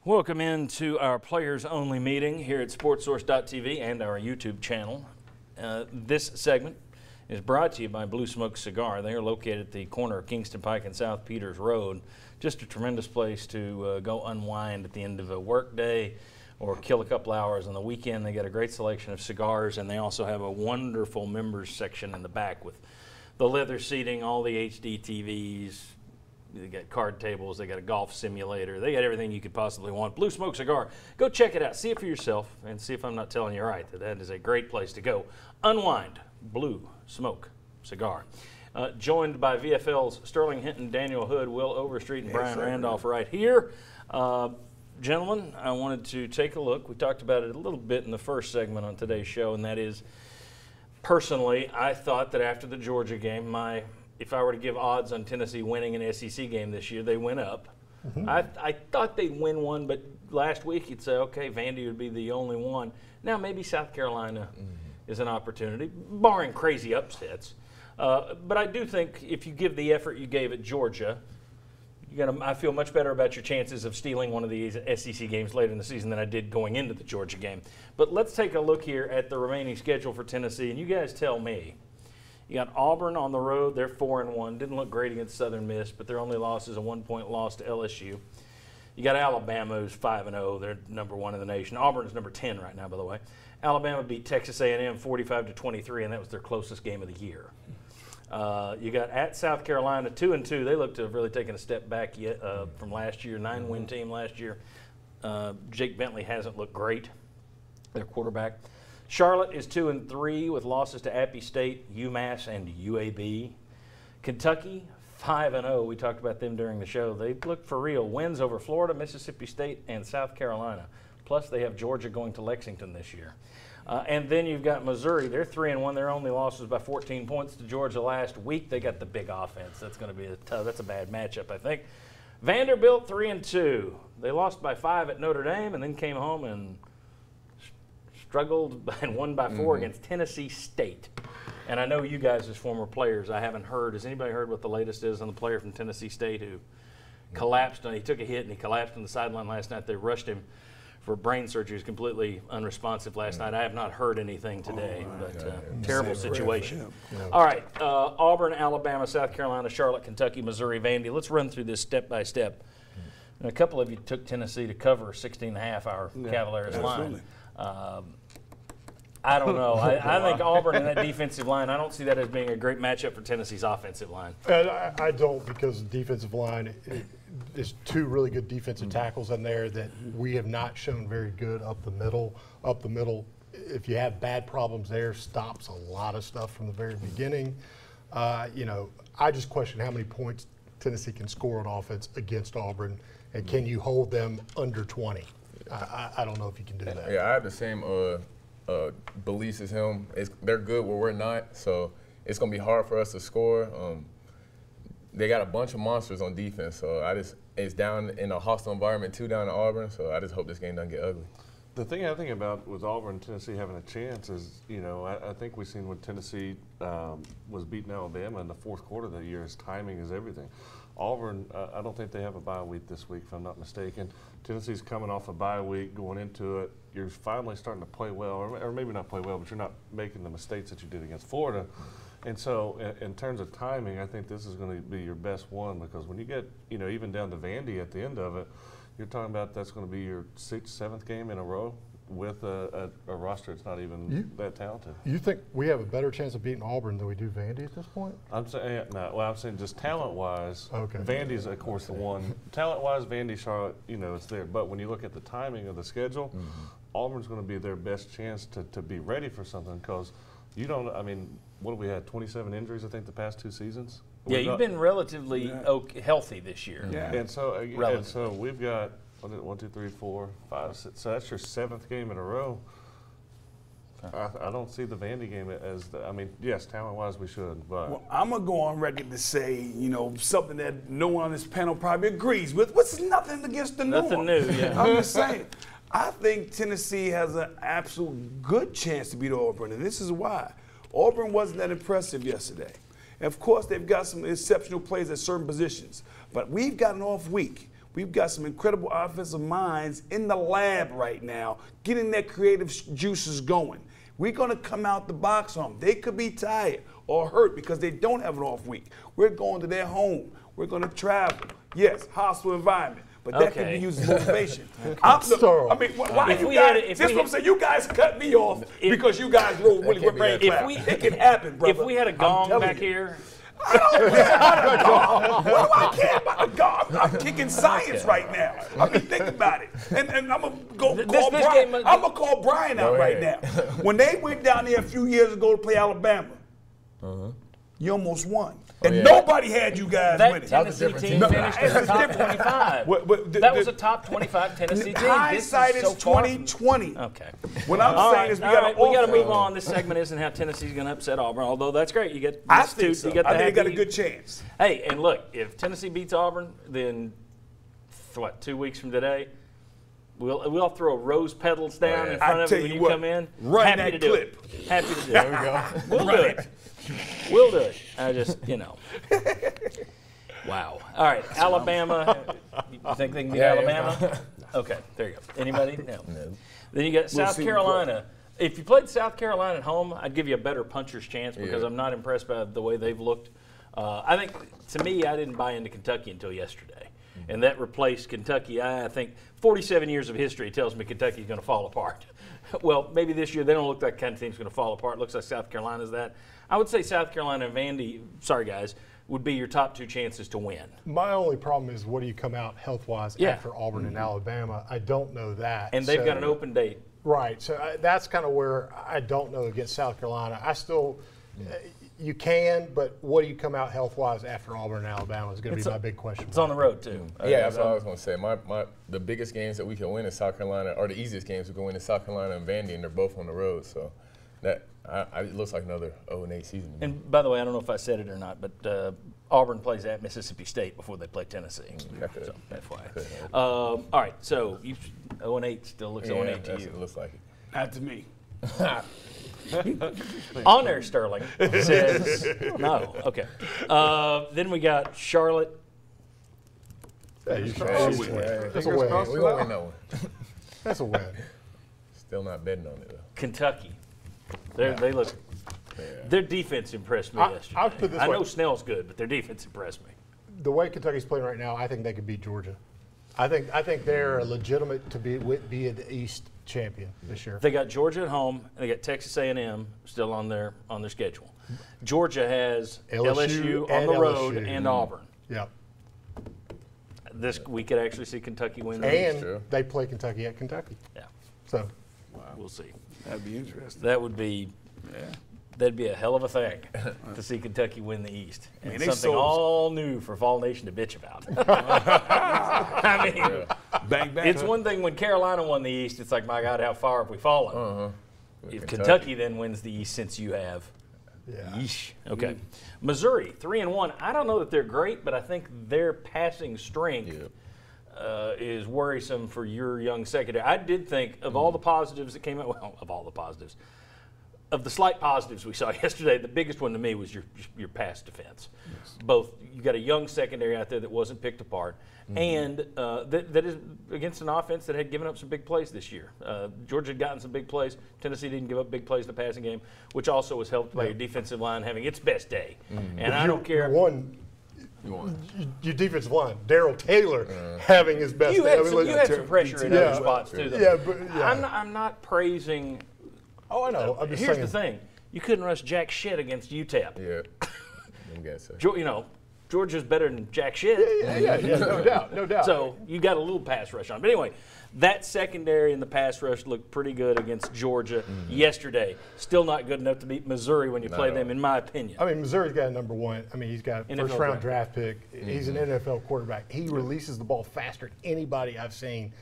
Welcome into our players-only meeting here at SportsSource.tv and our YouTube channel. This segment is brought to you by Blue Smoke Cigar. They are located at the corner of Kingston Pike and South Peters Road. Just a tremendous place to go unwind at the end of a work day or kill a couple hours on the weekend. They got a great selection of cigars, and they also have a wonderful members section in the back with the leather seating, all the HD TVs. They got card tables, they got a golf simulator, they got everything you could possibly want. Blue Smoke Cigar. Go check it out. See it for yourself and see if I'm not telling you right. That is a great place to go. Unwind. Blue Smoke Cigar. Joined by VFL's Sterling Hinton, Daniel Hood, Will Overstreet, and Brian Randolph right here. Gentlemen, I wanted to take a look. We talked about it a little bit in the first segment on today's show, and that is, personally, I thought that after the Georgia game, if I were to give odds on Tennessee winning an SEC game this year, they went up. Mm-hmm. I thought they'd win one, but last week you'd say, okay, Vandy would be the only one. Now maybe South Carolina is an opportunity, barring crazy upsets. But I do think if you give the effort you gave at Georgia, I feel much better about your chances of stealing one of these SEC games later in the season than I did going into the Georgia game. But let's take a look here at the remaining schedule for Tennessee, and you guys tell me. You got Auburn on the road. They're 4-1. Didn't look great against Southern Miss, but their only loss is a 1-point loss to LSU. You got Alabama, who's 5-0. They're number 1 in the nation. Auburn's number 10 right now, by the way. Alabama beat Texas A&M 45-23, and that was their closest game of the year. You got at South Carolina, 2-2. They look to have really taken a step back from last year. 9-win team last year. Jake Bentley hasn't looked great, their quarterback. Charlotte is 2-3 with losses to Appy State, UMass, and UAB. Kentucky, 5-0. We talked about them during the show. They look for real. Wins over Florida, Mississippi State, and South Carolina. Plus, they have Georgia going to Lexington this year. And then you've got Missouri. They're 3-1. Their only loss was by 14 points to Georgia last week. They got the big offense. That's going to be that's a bad matchup, I think. Vanderbilt, 3-2. They lost by 5 at Notre Dame and then came home and struggled and won by 4 against Tennessee State. And I know you guys as former players, I haven't heard. Has anybody heard what the latest is on the player from Tennessee State who collapsed? He took a hit and he collapsed on the sideline last night. They rushed him for brain surgery. He was completely unresponsive last night. I have not heard anything today, but terrible situation. All right, Auburn, Alabama, South Carolina, Charlotte, Kentucky, Missouri, Vandy. Let's run through this step by step. And a couple of you took Tennessee to cover 16.5 our Cavaliers line. I don't know. I think Auburn and that defensive line, I don't see that as being a great matchup for Tennessee's offensive line. I don't, because the defensive line is 2 really good defensive tackles in there that we have not shown very good up the middle. Up the middle, if you have bad problems there, stops a lot of stuff from the very beginning. I just question how many points Tennessee can score on offense against Auburn, and can you hold them under 20? I don't know if you can do that. Yeah, I have the same beliefs as him. They're good where we're not, so it's going to be hard for us to score. They got a bunch of monsters on defense, so it's down in a hostile environment too down in Auburn, so I just hope this game doesn't get ugly. The thing I think about with Auburn and Tennessee having a chance is, I think we've seen when Tennessee was beating Alabama in the fourth quarter of that year, his timing is everything. Auburn, I don't think they have a bye week this week, if I'm not mistaken. Tennessee's coming off a bye week, going into it. You're finally starting to play well, or maybe not play well, but you're not making the mistakes that you did against Florida. And so in terms of timing, I think this is going to be your best one, because when you get, even down to Vandy at the end of it, you're talking about that's going to be your 6th, 7th game in a row with a roster that's not even that talented. You think we have a better chance of beating Auburn than we do Vandy at this point? I'm saying no. Well, I'm saying just talent-wise. Okay. Vandy's of course the one. Talent-wise, Vandy, Charlotte, it's there. But when you look at the timing of the schedule, Auburn's going to be their best chance to be ready for something, because you don't. I mean, what have we had? 27 injuries, I think, the past 2 seasons. Yeah, you've been relatively healthy this year. Yeah. And so we've got 1, 2, 3, 4, 5, 6. So that's your 7th game in a row. I don't see the Vandy game as yes, talent-wise we should, but. Well, I'm going to go on record to say, something that no one on this panel probably agrees with. What's nothing against the norm? Nothing new, yeah. I'm just saying. I think Tennessee has an absolute good chance to beat Auburn, and this is why. Auburn wasn't that impressive yesterday. And of course, they've got some exceptional plays at certain positions. But we've got an off week. We've got some incredible offensive minds in the lab right now, getting their creative juices going. We're going to come out the box on them. They could be tired or hurt because they don't have an off week. We're going to their home. We're going to travel. Yes, hostile environment. But that can be used as motivation. Look, I mean, why you guys? That's what I'm saying. You guys cut me off because you guys roll really with brain clap. It can happen, brother. If we had a gong back here. I don't care about a gong. What do I care about a gong? I'm kicking science right now. I mean, think about it. And I'm going to call Brian. I'm going to call Brian out right now. When they went down there a few years ago to play Alabama, you almost won. And nobody had you guys winning. That Tennessee team finished in the top 25. That was a top 25 Tennessee team. Hindsight is 2020. Okay. What I'm saying is we got to move on. This segment isn't how Tennessee's going to upset Auburn, although that's great. You get I think so. You get I think they got a good chance. Hey, and look, if Tennessee beats Auburn, then 2 weeks from today, we'll throw rose petals down in front of it when you come in. Run Happy that to do clip. it. Happy to do it. There we go. We'll do it. We'll do it. I just, Wow. All right, Alabama. You think they can beat Alabama? Okay, there you go. Anybody? No. Then you got South Carolina. If you played South Carolina at home, I'd give you a better puncher's chance because I'm not impressed by the way they've looked. I think, to me, I didn't buy into Kentucky until yesterday. And that replaced Kentucky. I think 47 years of history tells me Kentucky's going to fall apart. Well, maybe this year they don't look like the kind of team's going to fall apart. It looks like South Carolina's that. I would say South Carolina and Vandy, sorry guys, would be your top 2 chances to win. My only problem is what do you come out health-wise after Auburn and Alabama? I don't know that. And they've got an open date. Right. So that's kind of where I don't know against South Carolina. I still you can, but what do you come out health-wise after Auburn and Alabama is going to be my big question. It's on the road, too. That's what I was going to say. The biggest games that we can win is South Carolina, or the easiest games we can win is South Carolina and Vandy, and they're both on the road. So that it looks like another 0-8 season. And by the way, I don't know if I said it or not, but Auburn plays at Mississippi State before they play Tennessee. So that's why. All right, so 0-8 still looks 0-8 to you. It looks like it. Not to me. On there, Sterling says no. Okay. Then we got Charlotte. That's a win. We're going to win that one. That's a win. Still not betting on it, though. Kentucky. They look. Their defense impressed me yesterday. I'll put it this way. I know Snell's good, but their defense impressed me. The way Kentucky's playing right now, I think they could beat Georgia. I think they're legitimate to be the East champion this year. They got Georgia at home, and they got Texas A&M still on their schedule. Georgia has LSU on the road and Auburn. Yep. We could actually see Kentucky win the East. And they play Kentucky at Kentucky. Yeah. So we'll see. That'd be interesting. That would be. That'd be a hell of a thing to see Kentucky win the East. And something all new for Vol Nation to bitch about. I mean, bang, bang. It's one thing when Carolina won the East, it's like, my God, how far have we fallen? If Kentucky then wins the East since you have. Yeesh. Okay. Missouri, 3-1. I don't know that they're great, but I think their passing strength is worrisome for your young secondary. I did think of all the positives that came out, of all the positives, of the slight positives we saw yesterday, the biggest one to me was your pass defense. Yes. Both, you got a young secondary out there that wasn't picked apart, and that is against an offense that had given up some big plays this year. Georgia had gotten some big plays. Tennessee didn't give up big plays in the passing game, which also was helped by your defensive line having its best day. And I don't care. Your defensive line, Darrell Taylor, having his best day. You had some pressure in other spots, too, though. I'm not praising. Oh, I know. I'm just Here's saying. the thing. You couldn't rush jack shit against UTEP. Yeah. Georgia's better than jack shit. Yeah, no doubt. So you got a little pass rush on. But anyway, that secondary and the pass rush looked pretty good against Georgia yesterday. Still not good enough to beat Missouri when you play them, in my opinion. I mean, Missouri's got a number one. I mean, he's got a first-round draft pick. He's an NFL quarterback. He releases the ball faster than anybody I've seen.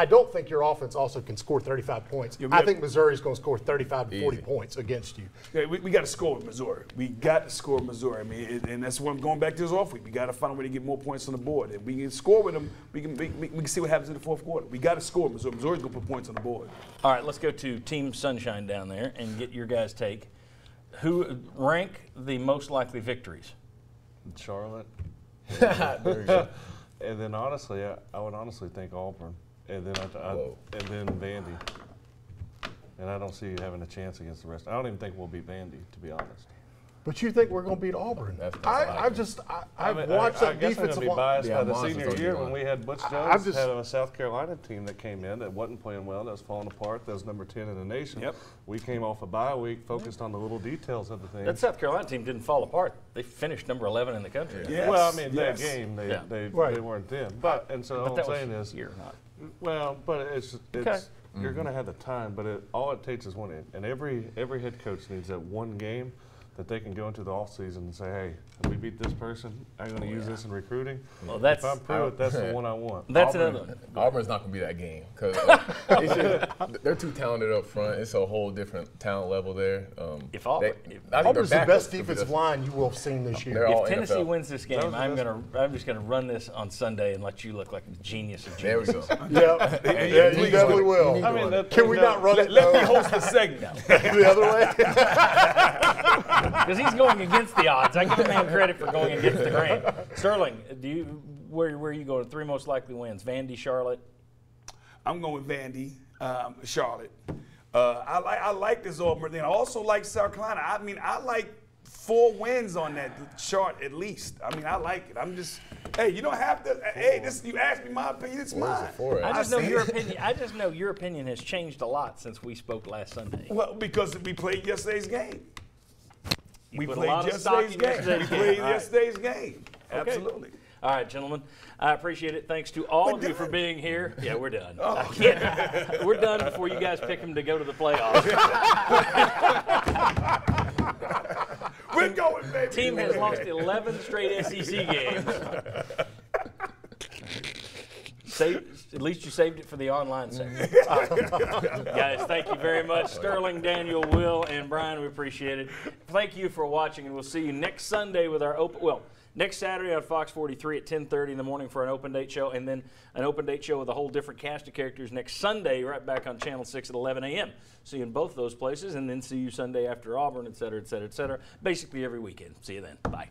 I don't think your offense also can score 35 points. I think Missouri's going to score 35 to 40 points against you. Yeah, we got to score with Missouri. We got to score with Missouri. I mean, and that's what I'm going back to this off week. We got to find a way to get more points on the board. If we can score with them, we can see what happens in the fourth quarter. We got to score with Missouri. Missouri's going to put points on the board. All right, let's go to Team Sunshine down there and get your guys' take. Who rank the most likely victories? Charlotte. There you go. And then honestly, I would honestly think Auburn, and then and then Vandy. And I don't see you having a chance against the rest. I don't even think we'll beat Vandy, to be honest. But you think we're going to beat Auburn? That's not I've I mean, watched I that guess I'm defensive going to be line. biased Yeah, by the monsters senior on year your when we had Butch I'm Jones just- had a South Carolina team that came in that wasn't playing well, that was falling apart, that was number 10 in the nation. Yep. We came off a bye week, focused on the little details of the thing. That South Carolina team didn't fall apart. They finished number 11 in the country. Yes, Well, I mean, yes. that game, Yeah. they Right. weren't then. But, and so But all that I'm was saying is, year, not. well, but it's Okay. you're going to have the time, but all it takes is one. And every head coach needs that one game that they can go into the offseason and say, hey, we beat this person. I'm going to use this in recruiting. Well, that's If I'm Pruitt, that's the one I want. that's Auburn, another one. Auburn's not going to be that game because they're too talented up front. It's a whole different talent level there. If Auburn- Auburn's the best defensive line you will have seen this year. They're all If Tennessee NFL. wins this game, That was the I'm just gonna run this on Sunday and let you look like a genius of There we geniuses. go. Yeah, yeah, you definitely will. I mean, Can we not run it Let me host the segment. the other way? Because he's going against the odds. I give a man credit for going against the grain. Sterling, where are you going? 3 most likely wins: Vandy, Charlotte. I'm going with Vandy, Charlotte. I like this Auburn thing. I also like South Carolina. I mean, I like 4 wins on that chart at least. I mean, I like it. I'm just, hey, you don't have to. Hey, this you asked me my opinion. It's What was mine. it for? I just know see your it. opinion. I just know your opinion has changed a lot since we spoke last Sunday. Well, because we played yesterday's game. We put a played lot of stock yesterday's in game. yesterday's We game. played All right. yesterday's game. Okay. Absolutely. All right, gentlemen. I appreciate it. Thanks to all We're of you for done? being here. Yeah, we're done. Oh. I can't. We're done before you guys pick them to go to the playoffs. We're going, baby. Team has lost 11 straight SEC games. At least you saved it for the online segment. Guys, thank you very much. Sterling, Daniel, Will, and Brian, we appreciate it. Thank you for watching, and we'll see you next Sunday with our next Saturday on Fox 43 at 10:30 in the morning for an open date show, and then an open date show with a whole different cast of characters next Sunday right back on Channel 6 at 11 a.m. See you in both those places, and then see you Sunday after Auburn, et cetera, et cetera, et cetera. Basically every weekend. See you then. Bye.